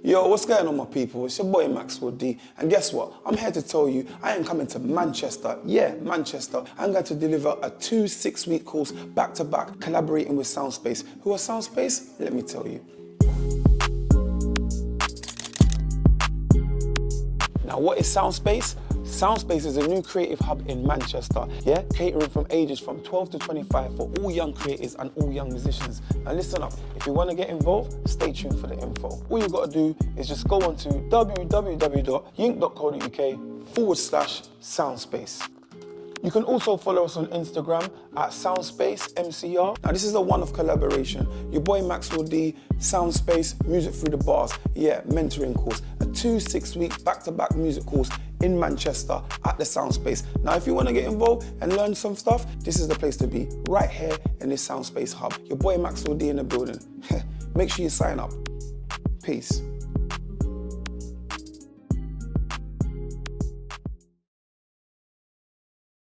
Yo, what's going on, my people? It's your boy Maxwell D, and guess what? I'm here to tell you I am coming to Manchester. Yeah, Manchester. I'm going to deliver a 2 6-week course back-to-back, collaborating with SoundSpace. Who are SoundSpace? Let me tell you. Now, what is SoundSpace? SoundSpace is a new creative hub in Manchester, yeah, catering from ages from 12 to 25 for all young creators and all young musicians. Now listen up, if you want to get involved, stay tuned for the info. All you got to do is just go on to www.yink.co.uk/SoundSpace. You can also follow us on Instagram at SoundSpace MCR. Now this is a one-off collaboration. Your boy Maxwell D, SoundSpace, Music Through the Bars, yeah, mentoring course. A 2 6-week back-to-back music course in Manchester at the SoundSpace. Now if you want to get involved and learn some stuff, this is the place to be, right here in this SoundSpace hub. Your boy Maxwell D in the building. Make sure you sign up. Peace.